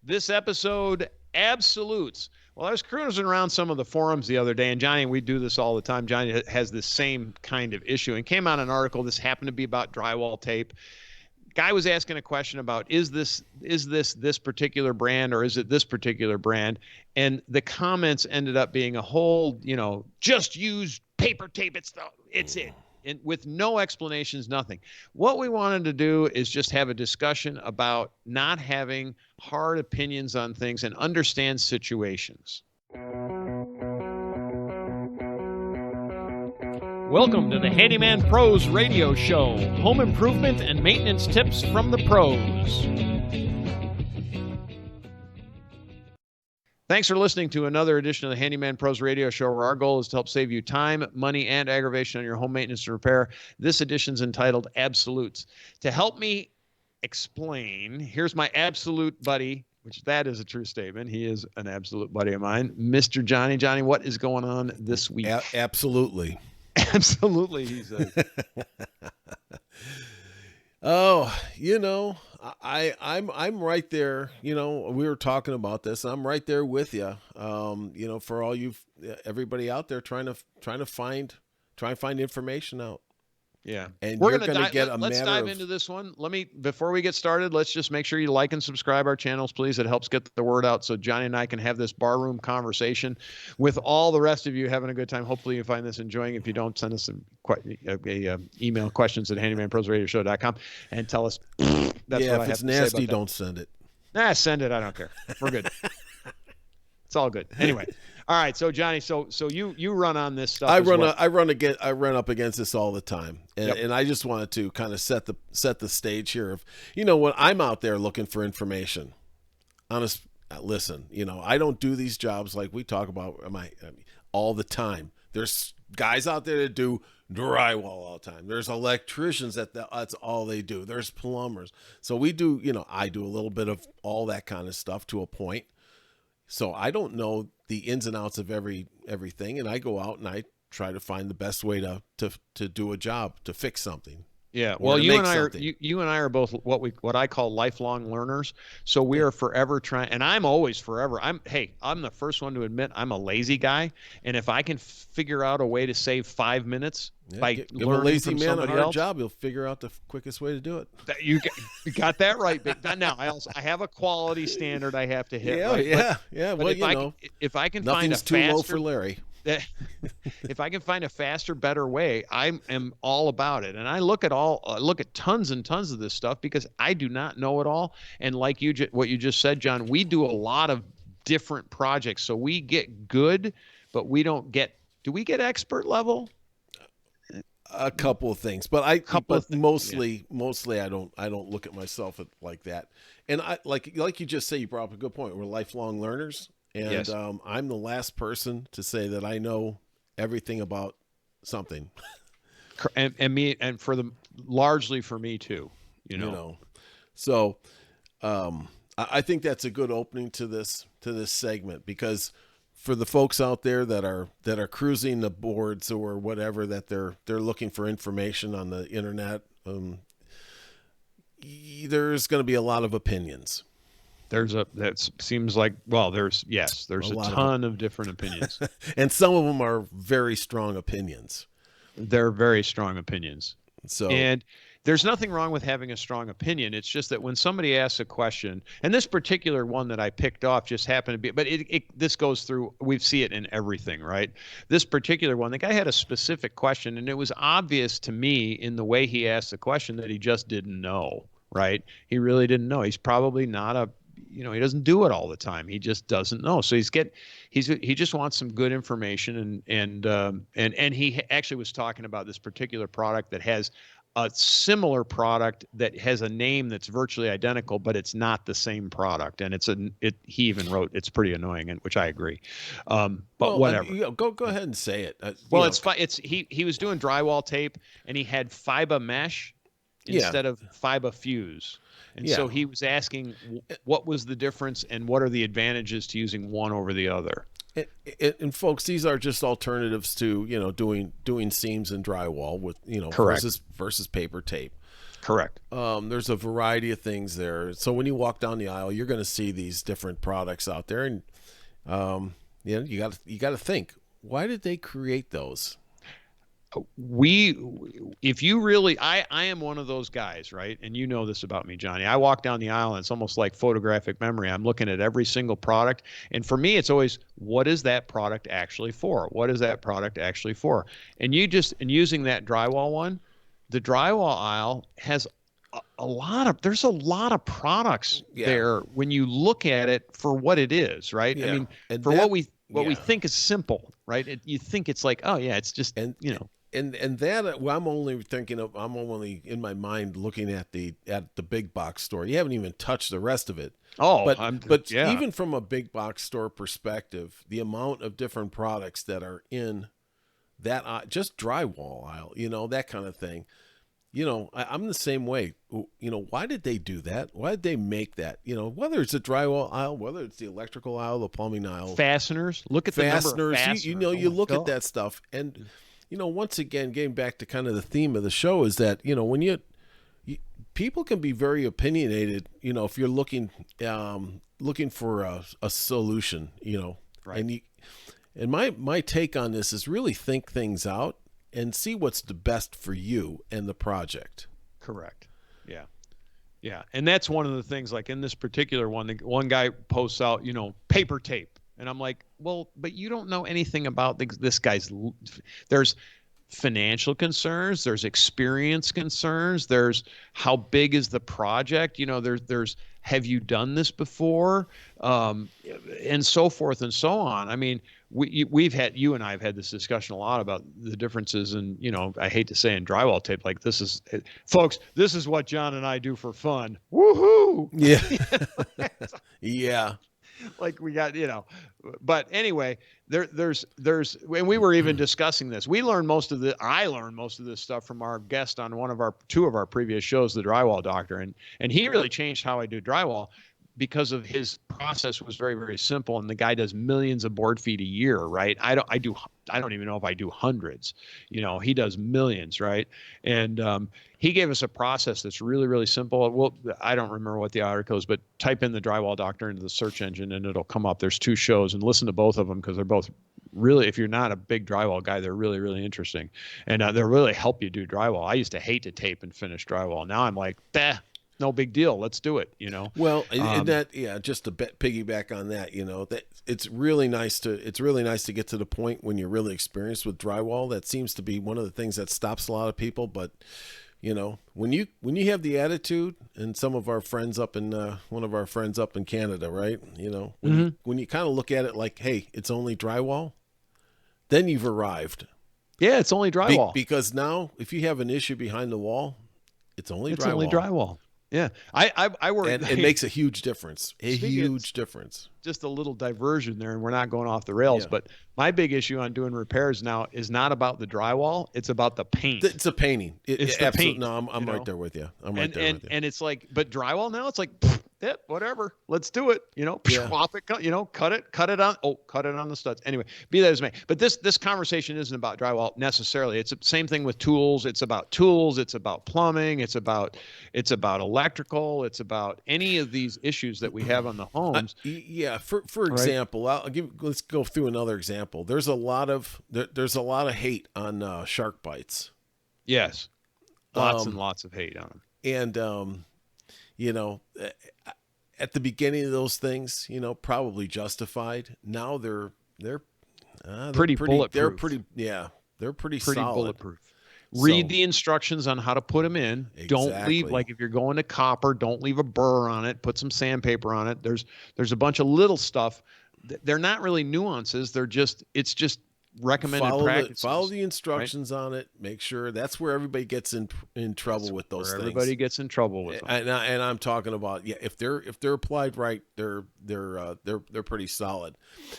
This episode, absolutes. Well, I was cruising around some of the forums the other day, and Johnny, we do this all the time. Johnny has this same kind of issue, and came out an article. This happened to be about drywall tape. Guy was asking a question about is this particular brand or is it this particular brand, and the comments ended up being a whole, just use paper tape. It's it. And with no explanations, nothing. What we wanted to do is just have a discussion about not having hard opinions on things and understand situations. Welcome to the Handyman Pros Radio Show. Home improvement and maintenance tips from the pros. Thanks for listening to another edition of the Handyman Pros Radio Show, where our goal is to help save you time, money, and aggravation on your home maintenance and repair. This edition's entitled Absolutes. To help me explain, here's my absolute buddy, which that is a true statement. He is an absolute buddy of mine, Mr. Johnny. Johnny, what is going on this week? Absolutely. Absolutely, he says. Oh, I'm right there. We were talking about this. I'm right there with you. For all everybody out there trying to find information out. Yeah. And we're you're going to get a let's matter dive of, into this one. Before we get started, let's just make sure you like and subscribe our channels, please. It helps get the word out so Johnny and I can have this barroom conversation with all the rest of you having a good time. Hopefully you find this enjoying. If you don't, send us email questions at handymanprosradioshow.com and tell us that's what I have if it's to nasty, say about don't send it. Send it. I don't care. We're good. It's all good. Anyway. All right, so Johnny, so you run on this stuff. I run up against this all the time, and I just wanted to kind of set the stage here of, when I'm out there looking for information. Listen, I don't do these jobs like we talk about all the time. There's guys out there that do drywall all the time. There's electricians that's all they do. There's plumbers. So we do, I do a little bit of all that kind of stuff to a point. So I don't know the ins and outs of everything, and I go out and I try to find the best way to do a job, to fix something. Yeah, well, you and I are both what I call lifelong learners. So we are forever trying, and I'm always forever. I'm the first one to admit I'm a lazy guy, and if I can figure out a way to save 5 minutes by give learning a lazy from man somebody a hard else, job, he'll figure out the quickest way to do it. You got that right. But now I have a quality standard I have to hit. Yeah. But if I can find a nothing's too low for Larry. If I can find a faster, better way, I am all about it. And I look at tons and tons of this stuff because I do not know it all. And like what you just said, John, we do a lot of different projects. So we get good, but we don't get. Do we get expert level? A couple of things, but mostly I don't look at myself like that. And I like you just say, you brought up a good point. We're lifelong learners. And yes. I'm the last person to say that I know everything about something. and largely for me too, So I think that's a good opening to this segment, because for the folks out there that are cruising the boards or whatever, that they're looking for information on the internet, there's going to be a lot of opinions. There's a ton of different opinions. And some of them are very strong opinions. They're very strong opinions. And there's nothing wrong with having a strong opinion. It's just that when somebody asks a question, and this particular one that I picked off just happened to be, but this goes through, we see it in everything, right? This particular one, the guy had a specific question, and it was obvious to me in the way he asked the question that he just didn't know, right? He really didn't know. He's probably not he doesn't do it all the time. He just doesn't know. So he just wants some good information, and he actually was talking about this particular product that has a similar product that has a name that's virtually identical, but it's not the same product. And he even wrote, it's pretty annoying, and which I agree. But whatever. Go ahead and say it. He was doing drywall tape, and he had fiber mesh instead of fiber fuse. And so he was asking what was the difference and what are the advantages to using one over the other. And folks, these are just alternatives to, doing seams and drywall with, Correct. versus paper tape. Correct. There's a variety of things there. So when you walk down the aisle, you're going to see these different products out there, and you got to think, why did they create those? If you really, I am one of those guys, right? And you know this about me, Johnny. I walk down the aisle and it's almost like photographic memory. I'm looking at every single product. And for me, it's always, what is that product actually for? What is that product actually for? And using that drywall one, the drywall aisle has there's a lot of products there when you look at it for what it is, right? Yeah. I mean, and for what we think is simple, right? You think it's like, oh yeah, it's just, And that, well, I'm only in my mind looking at the big box store. You haven't even touched the rest of it. Oh, but even from a big box store perspective, the amount of different products that are in that just drywall aisle, that kind of thing. I'm the same way. Why did they do that? Why did they make that? Whether it's a drywall aisle, whether it's the electrical aisle, the plumbing aisle, fasteners. Look at the number of fasteners. You look at that stuff, and once again, getting back to kind of the theme of the show is that, when people can be very opinionated, if you're looking for a solution, right. And my take on this is really think things out and see what's the best for you and the project. Correct. Yeah. Yeah. And that's one of the things, like in this particular one, one guy posts out, paper tape. And I'm like, well, but you don't know anything about this guy's. There's financial concerns. There's experience concerns. There's how big is the project? There's have you done this before? And so forth and so on. I mean, you and I have had this discussion a lot about the differences in, I hate to say in drywall tape, like folks, this is what John and I do for fun. Woohoo! Yeah. Yeah. Like we got, but anyway, there's, and we were even discussing this. I learned most of this stuff from our guest on two of our previous shows, the Drywall Doctor. And he really changed how I do drywall because of his process was very, very simple. And the guy does millions of board feet a year, right? I don't even know if I do hundreds, he does millions. Right. And, he gave us a process that's really, really simple. Well, I don't remember what the article is, but type in the Drywall Doctor into the search engine and it'll come up. There's 2 shows, and listen to both of them because they're both really, if you're not a big drywall guy, they're really, really interesting. And they'll really help you do drywall. I used to hate to tape and finish drywall. Now I'm like, no big deal. Let's do it. Well, and just to piggyback on that, that it's really nice to get to the point when you're really experienced with drywall. That seems to be one of the things that stops a lot of people. But when you have the attitude, and some of our friends up in one of our friends up in Canada, right? When you kind of look at it like, hey, it's only drywall, then you've arrived. Yeah, it's only drywall. Because now, if you have an issue behind the wall, it's only drywall. Yeah, I work. And it makes a huge difference. Difference. Just a little diversion there, and we're not going off the rails. Yeah. But my big issue on doing repairs now is not about the drywall; it's about the paint. It's a painting. It's the paint. No, I'm right there with you. And it's like, but drywall now, it's like, whatever. Let's do it. Swap it. Cut it on the studs. Anyway, be that as it may. But this conversation isn't about drywall necessarily. It's the same thing with tools. It's about tools. It's about plumbing. It's about electrical. It's about any of these issues that we have on the homes. For example, let's go through another example. There's a lot of hate on shark bites. Yes, lots and lots of hate on them. And at the beginning of those things, probably justified. Now they're pretty bulletproof. They're pretty solid. Bulletproof. Read the instructions on how to put them in. Exactly. Don't leave, like if you're going to copper, don't leave a burr on it. Put some sandpaper on it. There's a bunch of little stuff. They're not really nuances. It's just recommended practices. Follow the instructions on it. Make sure that's where everybody gets in trouble with those things. Everybody gets in trouble with them. And I'm talking about, if they're applied right, they're pretty solid.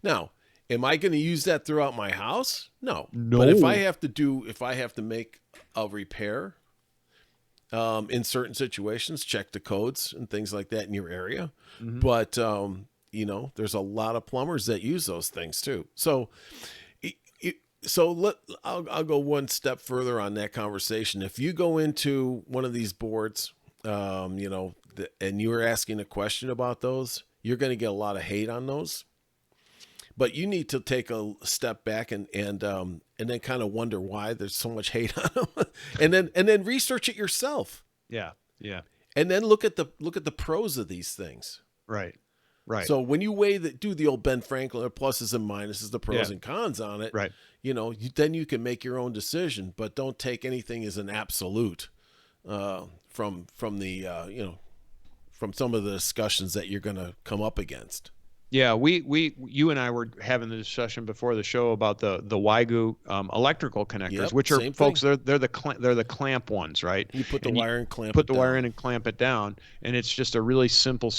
Now, am I going to use that throughout my house? No. But if I have to make a repair, in certain situations, check the codes and things like that in your area. Mm-hmm. But there's a lot of plumbers that use those things too. So So I'll go one step further on that conversation. If you go into one of these boards, and you're asking a question about those, you're going to get a lot of hate on those. But you need to take a step back and then kind of wonder why there's so much hate on them, and then research it yourself. Yeah, yeah. And then look at the pros of these things. Right. Right. So when you do the old Ben Franklin pluses and minuses, the pros and cons on it, right? Then you can make your own decision, but don't take anything as an absolute from some of the discussions that you're going to come up against. Yeah, you and I were having the discussion before the show about the Waigu electrical connectors, which are, folks, they're the clamp ones, right? You put the wire and clamp. Put the wire in and clamp it down, and it's just a really simple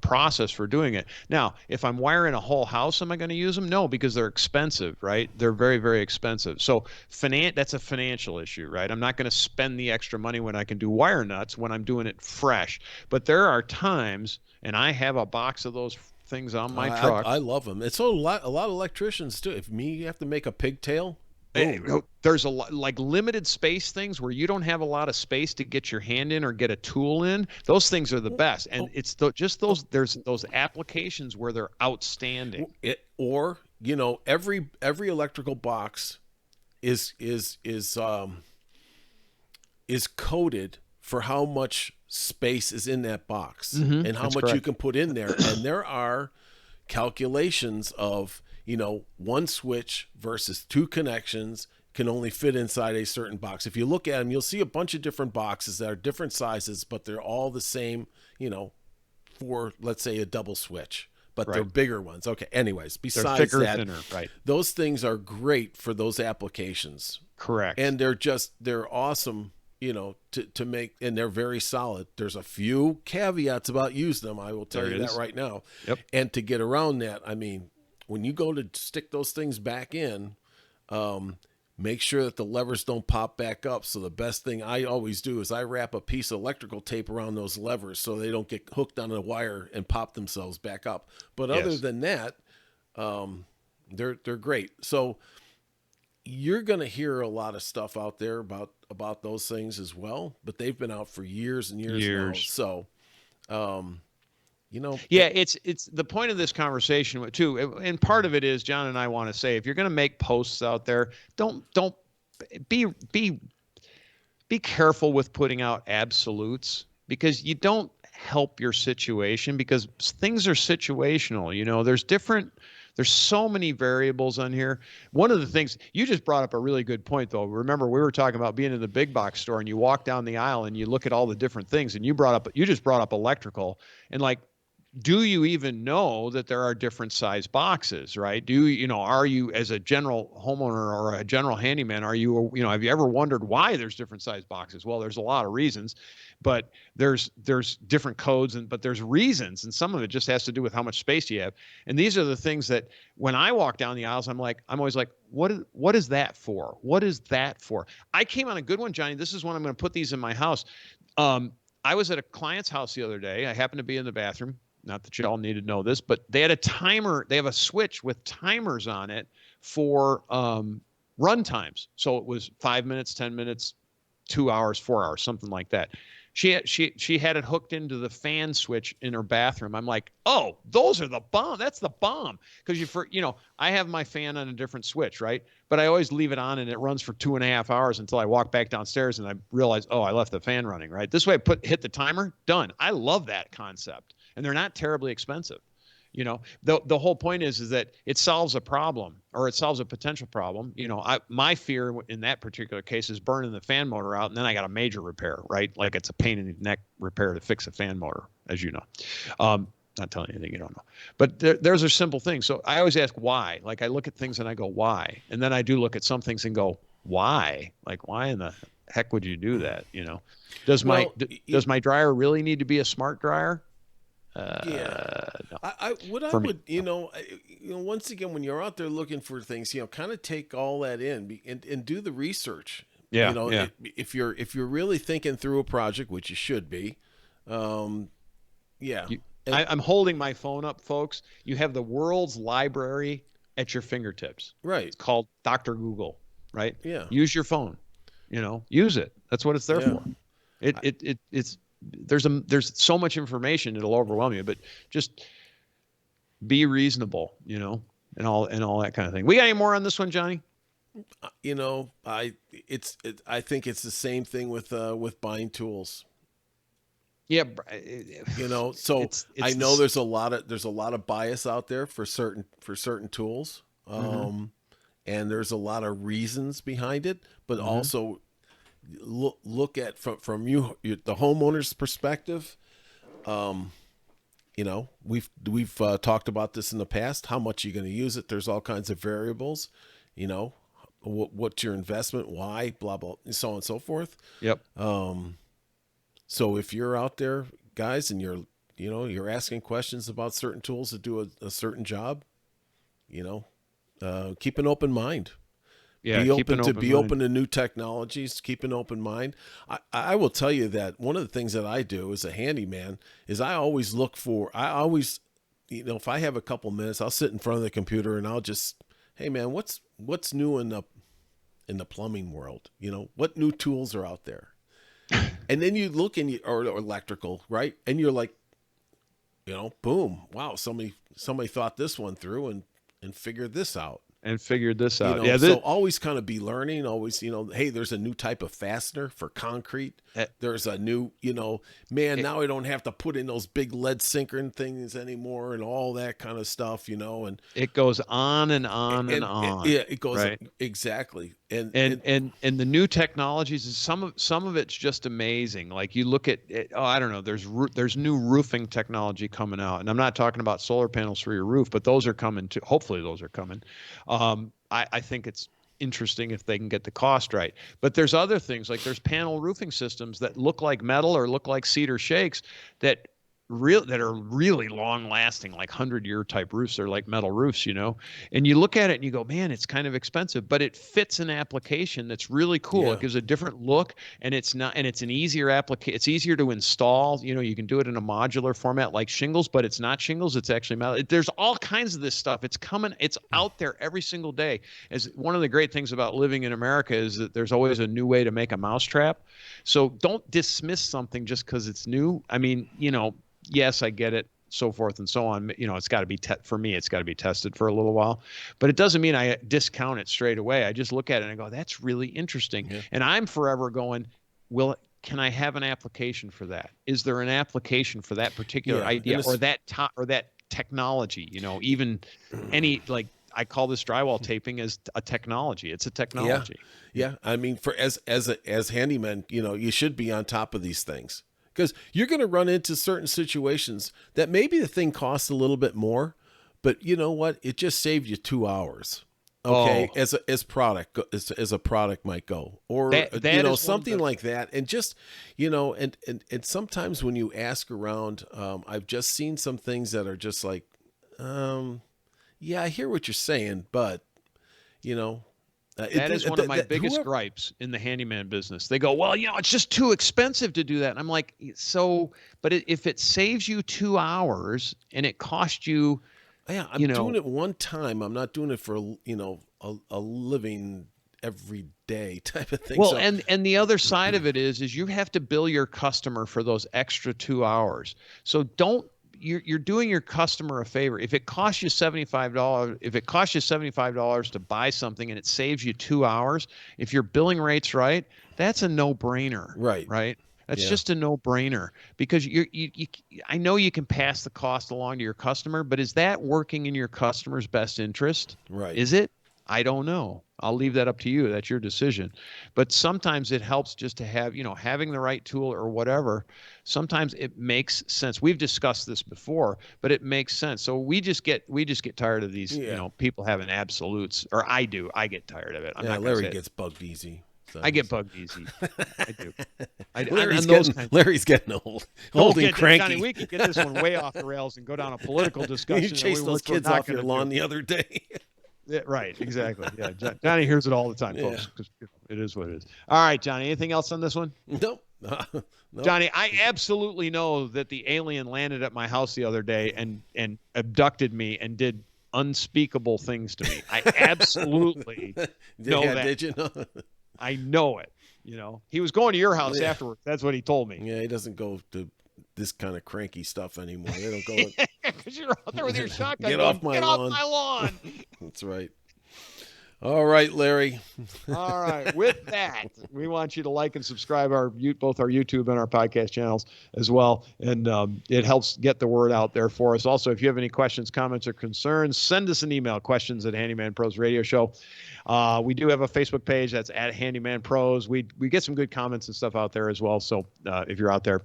process for doing it. Now, if I'm wiring a whole house, am I going to use them? No, because they're expensive, right? They're very, very expensive. So that's a financial issue, right? I'm not going to spend the extra money when I can do wire nuts when I'm doing it fresh. But there are times, and I have a box of those things on my truck. I love them. It's a lot of electricians too. If you have to make a pigtail, there's a lot, like limited space things where you don't have a lot of space to get your hand in or get a tool in. Those things are the best, and it's there's those applications where they're outstanding. Every electrical box is coded for how much space is in that box and how much you can put in there, and there are calculations of one switch versus two connections can only fit inside a certain box. If you look at them, you'll see a bunch of different boxes that are different sizes, but they're all the same, for, let's say, a double switch, but they're bigger ones. Okay. Anyways, besides thicker, that, thinner, right. Those things are great for those applications. Correct. And they're awesome, to make, and they're very solid. There's a few caveats about using them. I will tell you that right now. Yep. And to get around that, I mean, when you go to stick those things back in, make sure that the levers don't pop back up. So the best thing I always do is I wrap a piece of electrical tape around those levers so they don't get hooked on a wire and pop themselves back up. But other than that, they're great. So you're going to hear a lot of stuff out there about those things as well, but they've been out for years and years now. So, it's the point of this conversation too, and part of it is John and I want to say, if you're going to make posts out there, don't be careful with putting out absolutes, because you don't help your situation, because things are situational. There's so many variables on here. One of the things you just brought up a really good point, though. Remember, we were talking about being in the big box store and you walk down the aisle and you look at all the different things, and you just brought up electrical, and like, do you even know that there are different size boxes, right? Are you, as a general homeowner or a general handyman, have you ever wondered why there's different size boxes? Well, there's a lot of reasons, but there's different codes, but there's reasons, and some of it just has to do with how much space you have. And these are the things that when I walk down the aisles, I'm always like, what is that for? What is that for? I came on a good one, Johnny. This is when I'm going to put these in my house. I was at a client's house the other day. I happened to be in the bathroom. Not that y'all need to know this, but they had a timer. They have a switch with timers on it for run times. So it was 5 minutes, 10 minutes, 2 hours, 4 hours, something like that. She had it hooked into the fan switch in her bathroom. I'm like, oh, those are the bomb. That's the bomb. Because I have my fan on a different switch, right? But I always leave it on and it runs for 2.5 hours until I walk back downstairs and I realize, oh, I left the fan running, right? This way I hit the timer, done. I love that concept. And they're not terribly expensive. The whole point is that it solves a problem, or it solves a potential problem. My fear in that particular case is burning the fan motor out, and then I got a major repair, right? Like, it's a pain in the neck repair to fix a fan motor, as you know. Not telling you anything you don't know, but there's a simple thing. So I always ask why. Like, I look at things and I go, why? And then I do look at some things and go, why? Like, why in the heck would you do that? Does my dryer really need to be a smart dryer? No. Once again, when you're out there looking for things, kind of take all that in and do the research. If you're really thinking through a project, which you should be, I'm holding my phone up, folks. You have the world's library at your fingertips. Right. It's called Dr. Google, right? Yeah. Use your phone, use it. That's what it's there for. It's there's so much information it'll overwhelm you, but just be reasonable, and all that kind of thing. We got any more on this one, Johnny? I think it's the same thing with buying tools. Yeah, so I know there's a lot of bias out there for certain tools, and there's a lot of reasons behind it, but also look at from the homeowner's perspective. We've talked about this in the past. How much you're going to use it? There's all kinds of variables. What's your investment? Why? Blah blah, and so on and so forth. Yep. So if you're out there, guys, and you're asking questions about certain tools to do a certain job, keep an open mind. Yeah, be open to new technologies. Keep an open mind. I will tell you that one of the things that I do as a handyman is I always if I have a couple minutes, I'll sit in front of the computer and I'll just, hey man, what's new in the plumbing world? What new tools are out there? And then you look or electrical, right? And you're like, boom, wow, somebody thought this one through and figured this out. So always kind of be learning, always, hey, there's a new type of fastener for concrete. There's a new, now I don't have to put in those big lead sinker things anymore and all that kind of stuff, and it goes on and on and on. Yeah, it goes right? Exactly. And the new technologies, some of it's just amazing. Like you look at it, I don't know, there's new roofing technology coming out, and I'm not talking about solar panels for your roof, but those are coming too. Hopefully those are coming. I think it's interesting if they can get the cost right. But there's other things, like there's panel roofing systems that look like metal or look like cedar shakes that are really long lasting, like 100-year type roofs. They're like metal roofs, and you look at it and you go, man, it's kind of expensive, but it fits an application that's really cool. Yeah. It gives a different look, and it's an easier application. It's easier to install. You can do it in a modular format like shingles, but it's not shingles. It's actually metal. There's all kinds of this stuff. It's coming. It's out there every single day. As one of the great things about living in America is that there's always a new way to make a mousetrap. So don't dismiss something just because it's new. I mean, yes, I get it, so forth and so on. It's got to be for me, it's got to be tested for a little while, but it doesn't mean I discount it straight away. I just look at it and I go, that's really interesting. Yeah. And I'm forever going, can I have an application for that? Is there an application for that particular idea or that technology? Even any, like, I call this drywall taping as a technology. It's a technology. Yeah. I mean, as handymen, you should be on top of these things. Because you're going to run into certain situations that maybe the thing costs a little bit more, but you know what? It just saved you 2 hours. Okay, as a product might go, or something like that, and just and sometimes when you ask around, I've just seen some things that are just like, yeah, I hear what you're saying, but that is one of my biggest gripes in the handyman business. They go, well, it's just too expensive to do that. And I'm like, but if it saves you 2 hours and it costs you, I'm doing it one time. I'm not doing it for, a living every day type of thing. Well, and the other side of it is you have to bill your customer for those extra 2 hours. So you're doing your customer a favor. If it costs you $75 to buy something and it saves you 2 hours, if your billing rate's right, that's a no-brainer. Right. That's just a no-brainer, because I know you can pass the cost along to your customer, but is that working in your customer's best interest? Right. Is it? I don't know. I'll leave that up to you. That's your decision. But sometimes it helps just to have, having the right tool or whatever. Sometimes it makes sense. We've discussed this before, but it makes sense. So we just get tired of these, people having absolutes, or I do. I get tired of it. Larry gets bugged easy. So I get bugged easy. I do. Larry's getting old and cranky. Johnny, we could get this one way off the rails and go down a political discussion. You chased those kids off your lawn the other day. Yeah, right, exactly. Yeah, Johnny hears it all the time, folks, because it is what it is. All right, Johnny, anything else on this one? Nope. Johnny, I absolutely know that the alien landed at my house the other day and abducted me and did unspeakable things to me. I absolutely know that. Did you know? I know it. He was going to your house afterwards. That's what he told me. Yeah, he doesn't go to this kind of cranky stuff anymore. They don't go. Because you're out there with your shotgun. Get off my lawn. That's right. All right, Larry. All right. With that, we want you to like and subscribe both our YouTube and our podcast channels as well. And it helps get the word out there for us. Also, if you have any questions, comments, or concerns, send us an email, questions@Handyman Pros Radio Show. We do have a Facebook page that's @Handyman Pros. We get some good comments and stuff out there as well. So if you're out there,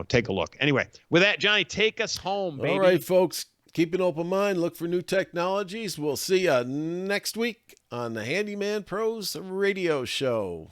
take a look. Anyway, with that, Johnny, take us home, baby. All right, folks. Keep an open mind. Look for new technologies. We'll see you next week on the Handyman Pros Radio Show.